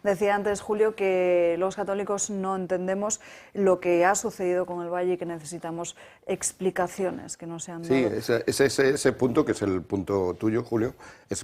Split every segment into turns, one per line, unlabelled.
Decía antes Julio que los católicos no entendemos lo que ha sucedido con el Valle y que necesitamos explicaciones que no se han dado.
Sí, ese punto, que es el punto tuyo, Julio,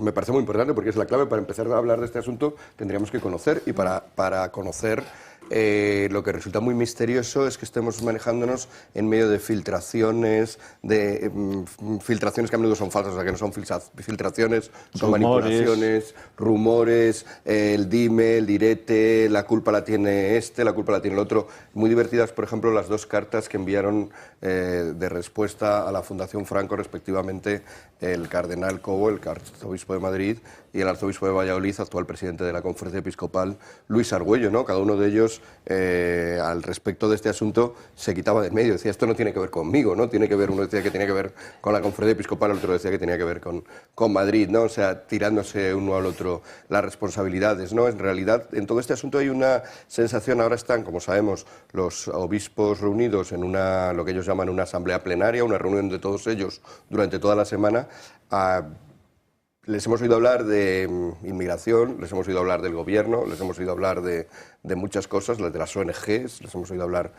me parece muy importante porque es la clave. Para empezar a hablar de este asunto tendríamos que conocer, y para conocer lo que resulta muy misterioso es que estemos manejándonos en medio de filtraciones que a menudo son falsas, o sea, que no son filtraciones, son manipulaciones, rumores, el dime, el direte, la culpa la tiene este, la culpa la tiene el otro. Muy divertidas, por ejemplo, las dos cartas que enviaron de respuesta a la Fundación Franco, respectivamente, el cardenal Cobo, el arzobispo de Madrid, y el arzobispo de Valladolid, actual presidente de la Conferencia Episcopal, Luis Argüello, ¿no? Cada uno de ellos, al respecto de este asunto, se quitaba de en medio. Decía, esto no tiene que ver conmigo, ¿no? Tiene que ver, uno decía que tenía que ver con la Conferencia Episcopal, el otro decía que tenía que ver con Madrid, ¿no? O sea, tirándose uno al otro las responsabilidades, ¿no? En realidad, en todo este asunto hay una sensación. Ahora están, como sabemos, los obispos reunidos en lo que ellos llaman una asamblea plenaria, una reunión de todos ellos durante toda la semana. Les hemos oído hablar de inmigración, les hemos oído hablar del gobierno, les hemos oído hablar de muchas cosas, de las ONGs, les hemos oído hablar,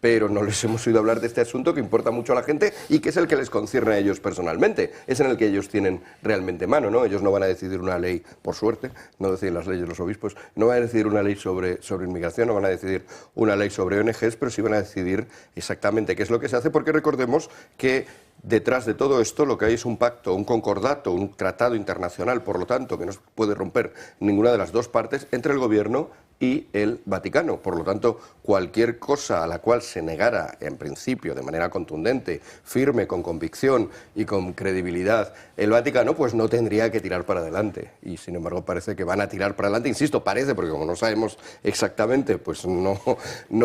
pero no les hemos oído hablar de este asunto que importa mucho a la gente y que es el que les concierne a ellos personalmente. Es en el que ellos tienen realmente mano, ¿no? Ellos no van a decidir una ley, por suerte, no deciden las leyes los obispos, no van a decidir una ley sobre inmigración, no van a decidir una ley sobre ONGs, pero sí van a decidir exactamente qué es lo que se hace, porque recordemos que detrás de todo esto lo que hay es un pacto, un concordato, un tratado internacional, por lo tanto, que no se puede romper ninguna de las dos partes, entre el gobierno y el Vaticano. Por lo tanto, cualquier cosa a la cual se negara, en principio, de manera contundente, firme, con convicción y con credibilidad, el Vaticano, pues no tendría que tirar para adelante. Y, sin embargo, parece que van a tirar para adelante. Insisto, parece, porque como no sabemos exactamente, pues no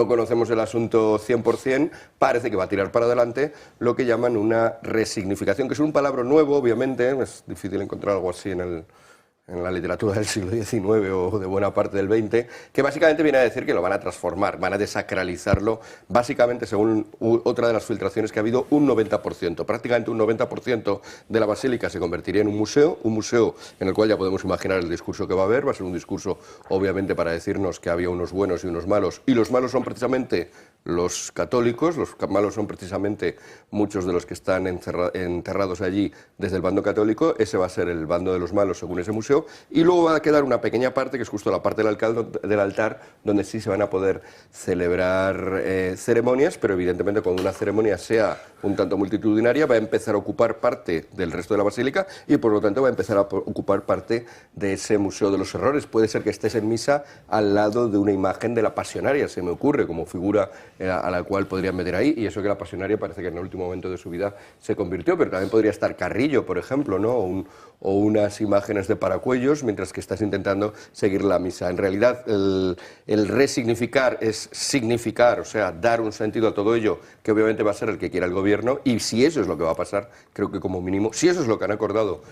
conocemos el asunto 100%, parece que va a tirar para adelante lo que llaman una resignificación, que es un palabra nuevo, obviamente. Es difícil encontrar algo así en la literatura del siglo XIX o de buena parte del XX, que básicamente viene a decir que lo van a transformar, van a desacralizarlo, básicamente, según otra de las filtraciones que ha habido, un 90%, prácticamente un 90% de la basílica se convertiría en un museo en el cual ya podemos imaginar el discurso que va a haber. Va a ser un discurso, obviamente, para decirnos que había unos buenos y unos malos, y los malos son precisamente los católicos, los malos son precisamente muchos de los que están enterrados allí desde el bando católico. Ese va a ser el bando de los malos, según ese museo, y luego va a quedar una pequeña parte, que es justo la parte del altar, donde sí se van a poder celebrar ceremonias, pero evidentemente cuando una ceremonia sea un tanto multitudinaria va a empezar a ocupar parte del resto de la basílica y por lo tanto va a empezar a ocupar parte de ese Museo de los Errores. Puede ser que estés en misa al lado de una imagen de la Pasionaria, se me ocurre, como figura a la cual podrían meter ahí, y eso que la Pasionaria parece que en el último momento de su vida se convirtió, pero también podría estar Carrillo, por ejemplo, ¿no? O unas imágenes de Paracuellos, mientras que estás intentando seguir la misa. En realidad, el resignificar es significar, o sea, dar un sentido a todo ello, que obviamente va a ser el que quiera el gobierno, y si eso es lo que va a pasar, creo que como mínimo, si eso es lo que han acordado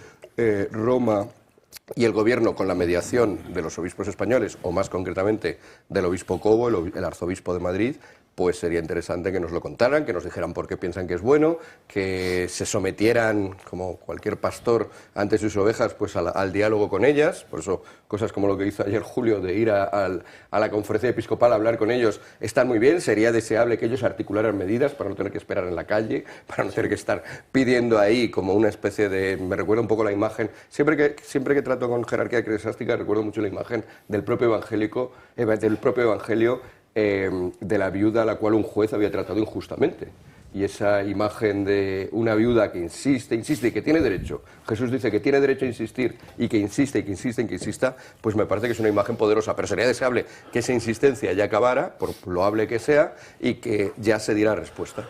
Roma y el gobierno con la mediación de los obispos españoles, o más concretamente del obispo Cobo, el arzobispo de Madrid, pues sería interesante que nos lo contaran, que nos dijeran por qué piensan que es bueno, que se sometieran, como cualquier pastor ante sus ovejas, pues al diálogo con ellas. Por eso cosas como lo que hizo ayer Julio, de ir a la Conferencia Episcopal a hablar con ellos, están muy bien. Sería deseable que ellos articularan medidas para no tener que esperar en la calle, para no tener que estar pidiendo ahí como una especie de... Me recuerda un poco la imagen, siempre que trato con jerarquía eclesiástica, recuerdo mucho la imagen del propio evangelio, de la viuda a la cual un juez había tratado injustamente. Y esa imagen de una viuda que insiste y que tiene derecho. Jesús dice que tiene derecho a insistir y que insiste y que insiste y que insista, pues me parece que es una imagen poderosa. Pero sería deseable que esa insistencia ya acabara, por loable que sea, y que ya se diera respuesta.